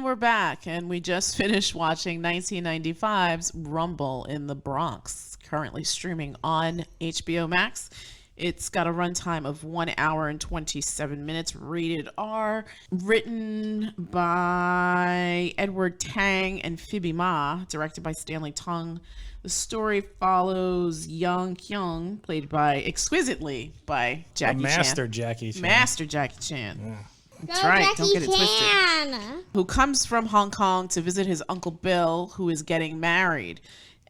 we're back, and we just finished watching 1995's Rumble in the Bronx, currently streaming on HBO Max. It's got a runtime of 1 hour and 27 minutes, rated R, written by Edward Tang and Fibe Ma, directed by Stanley Tong. The story follows young Keung, played exquisitely by Jackie Chan. Master Jackie Chan. Master Jackie Chan. Yeah. That's Go right. Jackie Don't get it Chan. twisted. Who comes from Hong Kong to visit his Uncle Bill, who is getting married.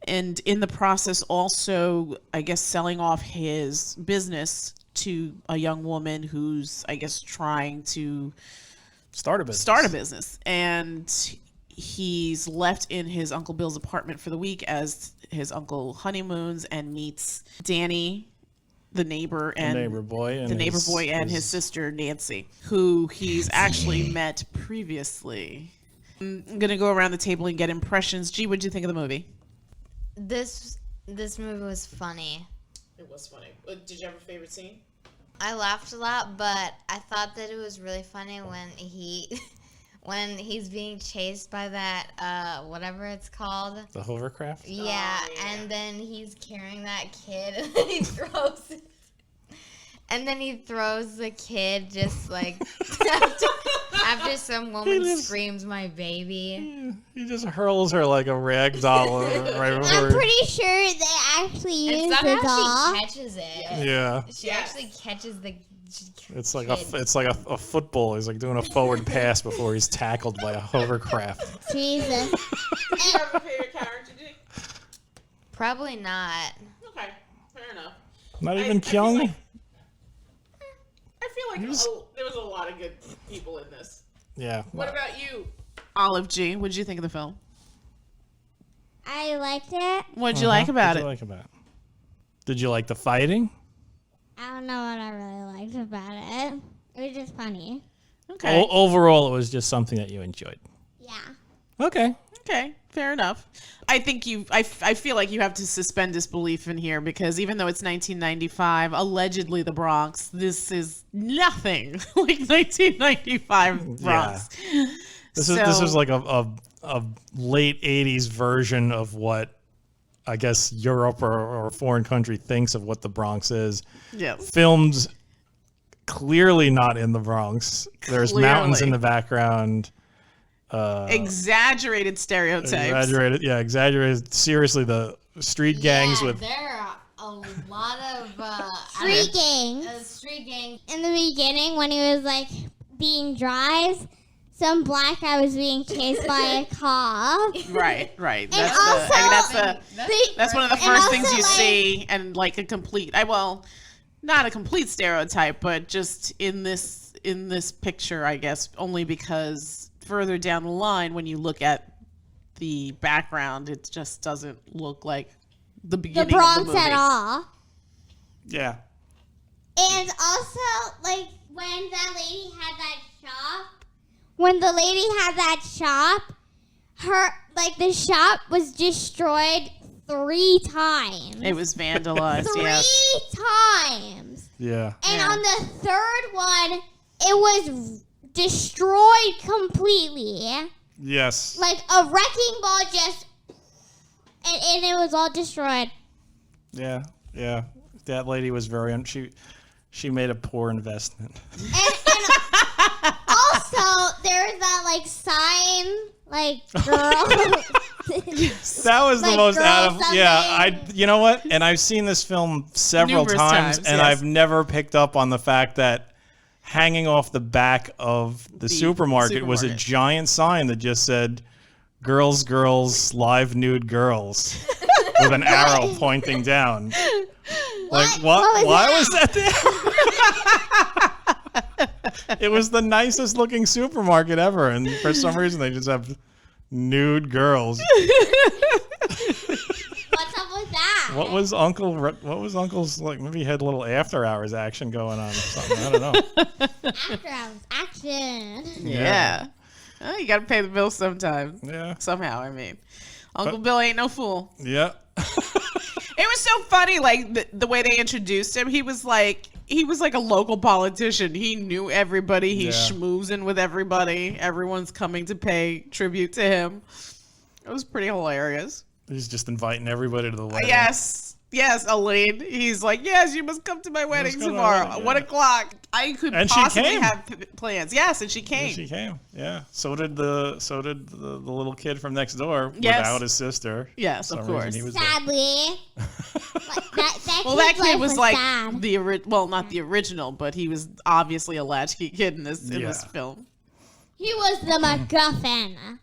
And in the process also, I guess, selling off his business to a young woman who's, I guess, trying to Start a business. And he's left in his Uncle Bill's apartment for the week as his uncle honeymoons and meets Danny, the neighbor boy and his sister Nancy, who he's actually met previously. I'm gonna go around the table and get impressions. G, what'd you think of the movie? This movie was funny. It was funny. Did you have a favorite scene? I laughed a lot, but I thought that it was really funny when he's being chased by that whatever it's called. The hovercraft? Yeah, Oh, yeah. and then he's carrying that kid and then he throws it. And then he throws the kid just like after some woman screams my baby. He just hurls her like a rag doll right before. I'm pretty sure they actually And use the somehow doll. she catches it. Yeah. She actually catches the It's like kid. it's like a football. He's like doing a forward pass before he's tackled by a hovercraft. Jesus. Did you have a favorite character, G? Probably not. Okay, fair enough. Not even Keung? I feel like there was a lot of good people in this. Yeah. What about you, Olive G? What did you think of the film? I liked it. What did you like about What did it? you like about it? Did you like the fighting? I don't know what I really liked about it. It was just funny. Okay. Overall, it was just something that you enjoyed. Yeah. Okay. Okay, fair enough. I think I feel like you have to suspend disbelief in here because even though it's 1995, allegedly the Bronx, this is nothing like 1995 Bronx. Yeah. This is like a late 80s version of what I guess Europe or a foreign country thinks of what the Bronx is. Yes. Filmed clearly not in the Bronx. There's mountains in the background. Exaggerated stereotypes. Exaggerated. Seriously, the street gangs with. There are a lot of Street gangs. street gangs. In the beginning, when he was like being drive, some black guy was being chased by a cop. Right. And That's also, that's one of the and first also, things you like- see, and like a complete. Not a complete stereotype, but just in this picture, I guess, only because further down the line, when you look at the background, it just doesn't look like the beginning the Bronx of the movie. at all. Yeah. And also, like, when that lady had that shop, the shop was destroyed 3 times. It was vandalized. 3 Yes. times. Yeah. And Yeah. on the third one, it was destroyed completely. Yes. Like a wrecking ball and it was all destroyed. Yeah. That lady was she made a poor investment. And also, there's that, like, sign, like, girl. That was the Like most girl out of something. you know what? And I've seen this film several Numerous times, times, and yes. I've never picked up on the fact that hanging off the back of the supermarket was a giant sign that just said "Girls, Girls, Live Nude Girls" with an arrow pointing down. Like what? Why was that there? It was the nicest looking supermarket ever, and for some reason they just have nude girls. What's up with that? What was Uncle's like? Maybe he had a little after hours action going on or something. I don't know. After hours action. Yeah. Oh, you got to pay the bill sometime. Yeah. Somehow, I mean. Uncle Bill ain't no fool. Yeah. It was so funny, like, the way they introduced him. He was like, he was like a local politician. He knew everybody. He's Yeah. schmoozing with everybody. Everyone's coming to pay tribute to him. It was pretty hilarious. He's just inviting everybody to the wedding. Yes, Elaine. He's like, yes, you must come to my wedding come to my tomorrow. wedding, yeah. 1 o'clock. I could And she possibly came. have plans. Yes, and she Yeah, came. she came. Yeah. So did the little kid from next door Yes. without his sister. Yes, For of some reason course. he was there. Sadly. Well, that kid's kid life was like sad. not the original, but he was obviously a latchkey kid in this Yeah. film. He was the MacGuffin.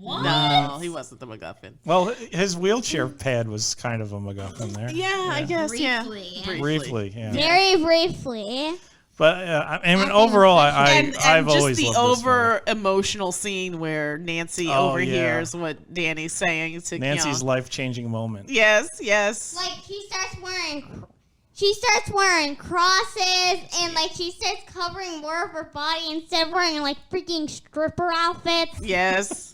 No, he wasn't the MacGuffin. Well, his wheelchair pad was kind of a MacGuffin there. Yeah, I guess. Briefly. Yeah, Briefly, yeah. Very briefly. But I mean, overall, And I've just always the loved this movie. over emotional scene where Nancy Oh, overhears what Danny's saying to Nancy's Keung. life-changing moment. Yes. Like she starts wearing crosses and like she starts covering more of her body instead of wearing like freaking stripper outfits. Yes.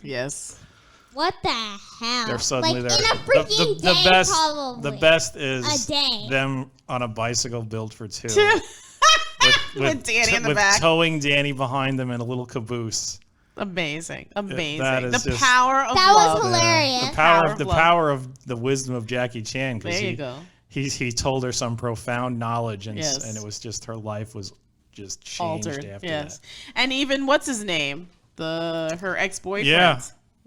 Yes. What the hell? They're suddenly like there. in a freaking day, best, probably. the best is A day. them on a bicycle built for two. With Danny in the with back. towing Danny behind them in a little caboose. Amazing. that is The just- power of That was love. hilarious. The love. power of the wisdom of Jackie Chan. 'Cause There you go. He told her some profound knowledge, and Yes. and it was just her life was just changed Altered. after Yes. that. And even what's his name? Her ex-boyfriend. Yeah.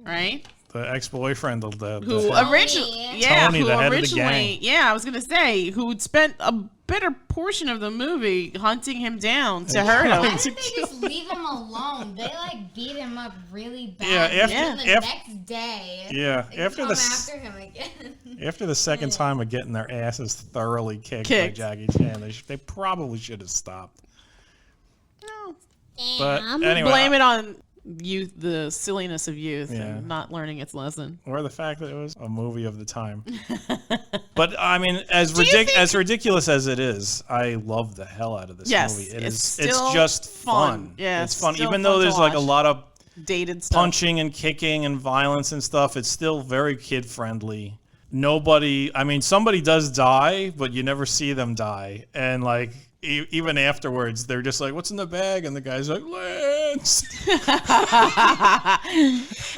Right? The ex-boyfriend, Who Tony. originally, Tony, who the head of the originally, gang. I was gonna say, who'd spent a better portion of the movie hunting him down to hurt Why him. did they just leave him alone? They like beat him up really bad. Yeah, after- And the af- next day, Yeah, they after come the after him again. after the second time of getting their asses thoroughly kicked by Kicked. Jackie Chan, they probably should have stopped. But Damn. anyway, Blame it on youth, the silliness of youth, Yeah. and not learning its lesson. or the fact that it was a movie of the time. But I mean, as you think- ridiculous as it is, I love the hell out of this Yes, movie. it's It's still just fun. fun. Yeah, it's it's fun. still Even fun though to there's like a watch. lot of Dated stuff. punching and kicking and violence and stuff, it's still very kid friendly. Nobody, I mean, somebody does die, but you never see them die. And like, even afterwards, they're just like, "What's in the bag?" And the guy's like, "Lance."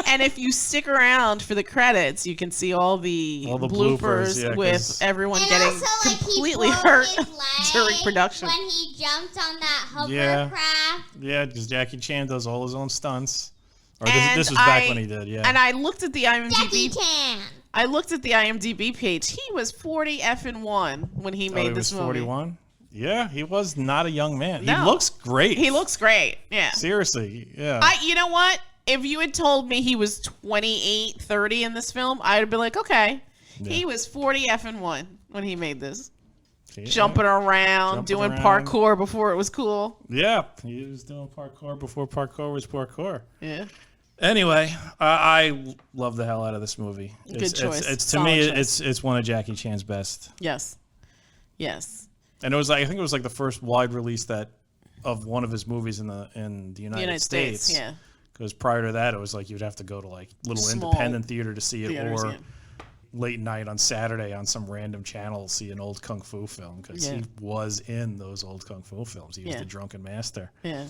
And if you stick around for the credits, you can see all the bloopers yeah, with 'cause- everyone And getting also, like, completely he hurt broke his leg during production. when he jumped on that Yeah. hovercraft. Yeah, because Jackie Chan does all his own stunts. Or And this was back I- when he did, yeah. And I looked at the Jackie IMDb. Chan. I looked at the IMDb page. He was 40 effing 1 when he made he this was movie. 41? Yeah, he was not a young man. No. He looks great. He looks great. Yeah. Seriously, yeah. You know what? If you had told me he was 28, 30 in this film, I'd have been like, okay. He was 40 effing 1 when he made this. Yeah. Jumping around, Jumping doing around. parkour before it was cool. Yeah, he was doing parkour before parkour was parkour. Yeah. Anyway, I love the hell out of this movie. Good choice. It's to Solid me, choice. it's one of Jackie Chan's best. Yes. Yes. And it was like, I think it was like the first wide release of one of his movies in the The United States. Yeah. Because prior to that, it was like you'd have to go to like little Small independent theater to see it, theaters, or yeah. late night on Saturday on some random channel see an old kung fu film, because Yeah. he was in those old kung fu films. He was Yeah. the drunken master. Yeah.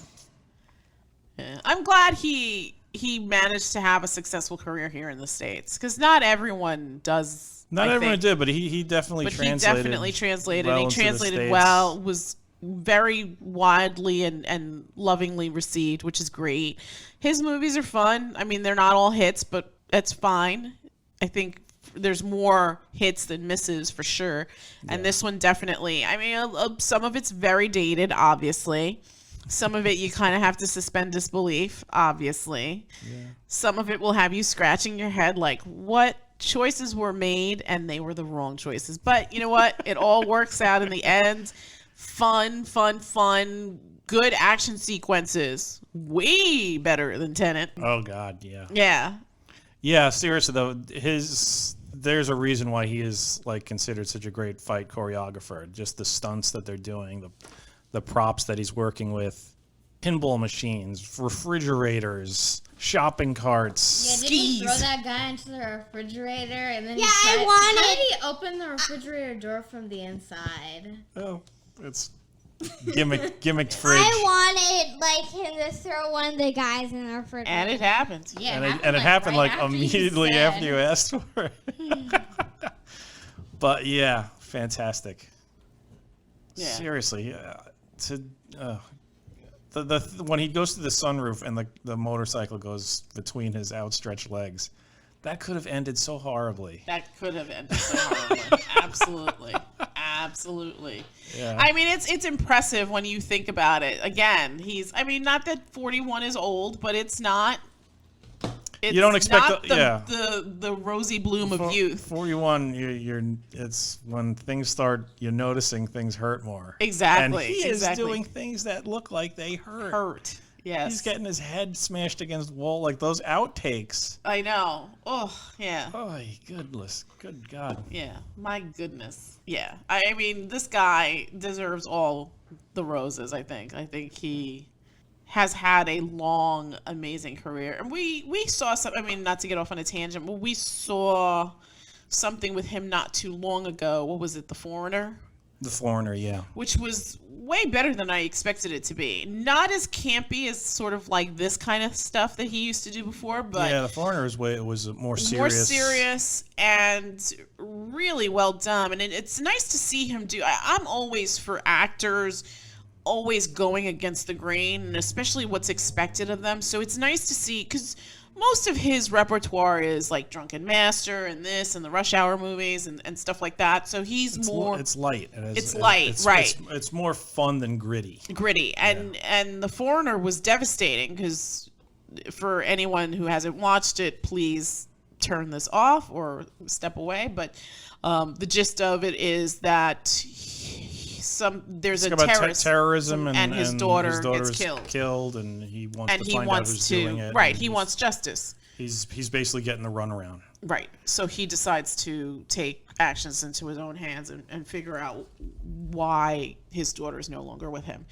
Yeah. I'm glad he managed to have a successful career here in the States, because not everyone does. Not I everyone think. did, but he definitely But translated. he definitely translated. well He into the translated States. well, was very widely and lovingly received, which is great. His movies are fun. I mean, they're not all hits, but that's fine. I think there's more hits than misses for sure. And this one definitely, I mean, some of it's very dated, obviously. Some of it you kind of have to suspend disbelief, obviously. Some of it will have you scratching your head like, what choices were made, and they were the wrong choices. But you know what? It all works out in the end. Fun. Good action sequences. Way better than Tenet. Oh God, yeah. Yeah. Yeah, seriously though, there's a reason why he is like considered such a great fight choreographer. Just the stunts that they're doing, the props that he's working with, pinball machines, refrigerators, shopping carts. Yeah, did he throw that guy into the refrigerator and then I how did he open the refrigerator door from the inside? Oh, it's gimmicked fridge. I wanted like him to throw one of the guys in the refrigerator. And it happened. Yeah, and it happened right like after you immediately said. after you asked for it. But yeah, fantastic. Yeah. Seriously, when he goes to the sunroof and the motorcycle goes between his outstretched legs, that could have ended so horribly. That could have ended so horribly. Absolutely. Absolutely. Yeah. I mean, it's impressive when you think about it. Again, not that 41 is old, but it's not. It's You don't expect not the rosy bloom of youth. 41, it's when things start, you're noticing things hurt more. Exactly. And he is exactly. doing things that look like they hurt. Yes. He's getting his head smashed against the wall, like those outtakes. I know. Oh, yeah. Oh, goodness. Good God. Yeah. My goodness. Yeah. I mean, this guy deserves all the roses, I think. I think he has had a long, amazing career. And we saw some, I mean, not to get off on a tangent, but we saw something with him not too long ago. What was it? The Foreigner? The Foreigner, yeah. Which was way better than I expected it to be. Not as campy as sort of like this kind of stuff that he used to do before, but yeah, The Foreigner was more serious. more serious and really well done. And it's nice to see him do. I'm always for actors always going against the grain, and especially what's expected of them. So it's nice to see, because most of his repertoire is like Drunken Master and this and the Rush Hour movies and stuff like that. So he's It's light. It's light, right. It's more fun than gritty. And The Foreigner was devastating, because for anyone who hasn't watched it, please turn this off or step away. But the gist of it is that there's a terrorist terrorism and his daughter gets killed, and he wants and to he find out who's doing it. Right, he wants justice. He's basically getting the runaround. Right, so he decides to take actions into his own hands and figure out why his daughter is no longer with him.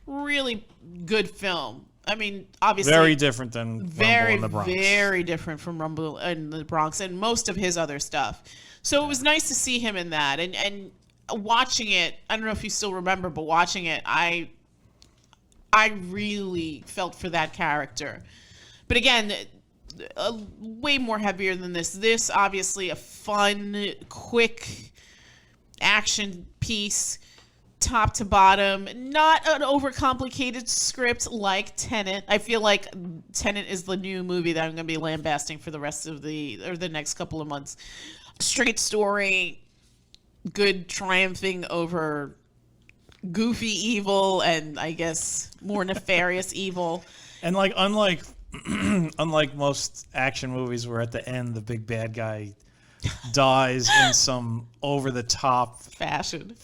Really good film. I mean, obviously very different than Rumble in the Bronx. Very different from Rumble in the Bronx and most of his other stuff. So it was nice to see him in that, and watching it, I don't know if you still remember, but watching it, I really felt for that character. But again, way more heavier than this. This, obviously, a fun, quick action piece, top to bottom. Not an overcomplicated script like Tenet. I feel like Tenet is the new movie that I'm going to be lambasting for the rest of the next couple of months. Straight story, good triumphing over goofy evil and I guess more nefarious evil. And like unlike most action movies where at the end the big bad guy dies in some over the top fashion,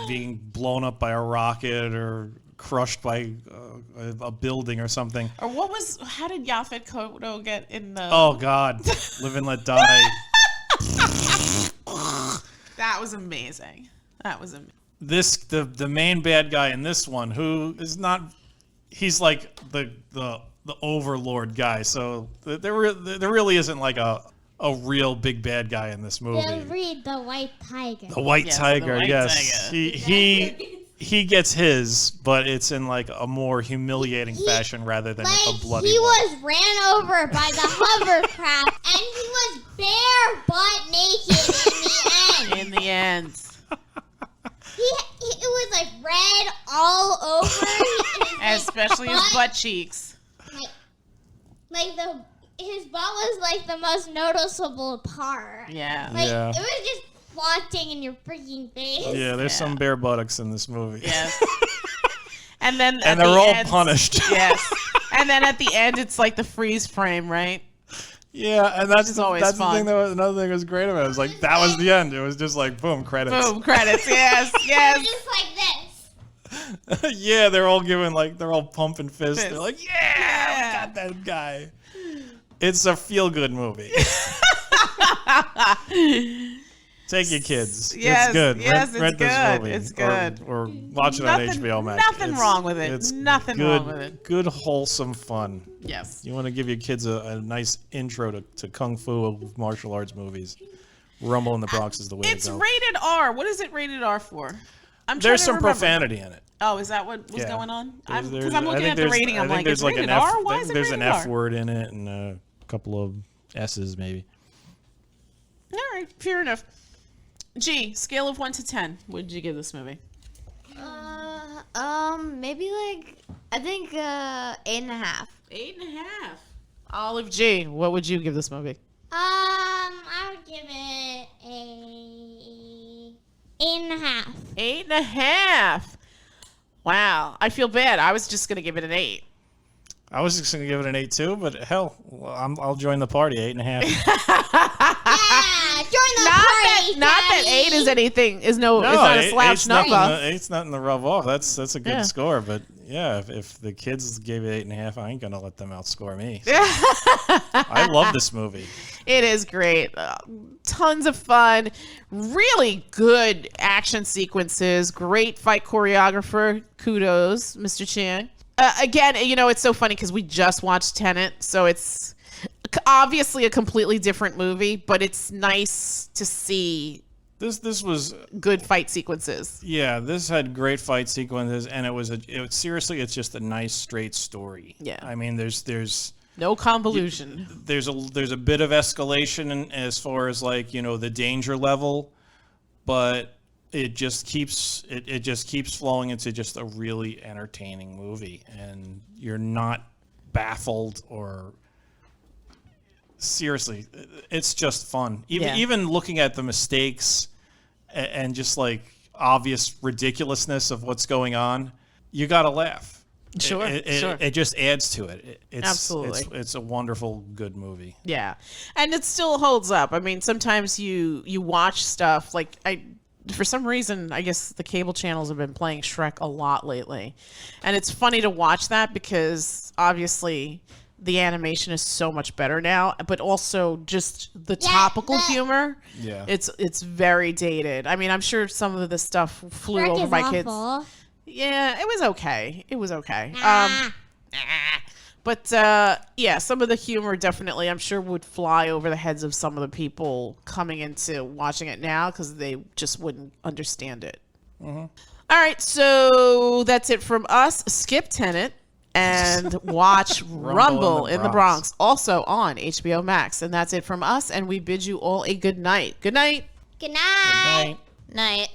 being blown up by a rocket or crushed by a building or something. Or how did Yaphet Kotto get in the... Oh God, Live and Let Die. That was amazing. The main bad guy in this one, who is not, he's like the overlord guy. So there really isn't like a real big bad guy in this movie. The White Tiger. The White Tiger, yes. He gets his, but it's in like a more humiliating fashion rather than a bloody He one. was ran over by the hovercraft, and he was bare butt naked in the end. It was like red all over. Especially his butt cheeks. His butt was like the most noticeable part. Yeah. It was just flaunting in your freaking face. Yeah, there's some bare buttocks in this movie. Yes. And then and they're all punished. Yes. And then at the end, it's like the freeze frame, right? Yeah, and that's always fun. The thing. Another thing that was great about it. It was like that was the end. It was just like boom, credits. Boom, credits. Yes, yes. Just like this. Yeah, they're all pumping fists. They're like, yeah, we got that guy. It's a feel-good movie. Take your kids. Yes, it's good. yes, Rent it's this good. movie. It's good. Or watch it on HBO Max. Nothing wrong with it. It's Nothing good, wrong with it. Good, wholesome fun. Yes. You want to give your kids a nice intro to Kung Fu martial arts movies. Rumble in the Bronx is the way It's to go. rated R. What is it rated R for? There's some profanity in it. Oh, is that what was Yeah. going on? There's- Because I'm looking I at think the there's- rating. I I'm think like, there's it's like rated an F. R? Why is it There's rated an F R? word in it and a couple of S's maybe. All right, fair enough. G, scale of 1 to 10. What did you give this movie? Maybe like I think 8.5. 8.5. Olive G, what would you give this movie? I would give it a 8.5. 8.5. Wow, I feel bad. I was just gonna give it an 8. I was just going to give it an 8 too, but hell, I'll join the party. 8.5. Yeah, join the party, Not that Daddy. 8 is anything. It's not a slouch number. Eight's nothing to rub off. That's a good Yeah. score. But yeah, if the kids gave it 8.5, I ain't gonna let them outscore me. So. I love this movie. It is great. Tons of fun. Really good action sequences. Great fight choreographer. Kudos, Mr. Chan. Again, it's so funny because we just watched Tenet, so it's obviously a completely different movie, but it's nice to see This was good fight sequences. yeah. This had great fight sequences, and seriously, it's just a nice straight story. Yeah. I mean, there's No convolution. there's a bit of escalation as far as like the danger level, but it just keeps flowing into just a really entertaining movie, and you're not baffled or seriously, it's just fun. Even looking at the mistakes and just like obvious ridiculousness of what's going on, you gotta laugh. Sure, sure. It just adds to it. Absolutely. It's a wonderful, good movie. Yeah. And it still holds up. I mean, sometimes you watch stuff like for some reason, I guess the cable channels have been playing Shrek a lot lately. And it's funny to watch that because obviously the animation is so much better now, but also just the topical humor. Yeah. It's very dated. I mean, I'm sure some of the stuff flew Shrek over is my awful. kids. Yeah, it was okay. It was okay. Ah. But yeah, some of the humor definitely, I'm sure, would fly over the heads of some of the people coming into watching it now because they just wouldn't understand it. All right, so that's it from us. Skip Tenet and watch Rumble in the Bronx, also on HBO Max. And that's it from us, and we bid you all a good night. Good night. Good night. Night. Night.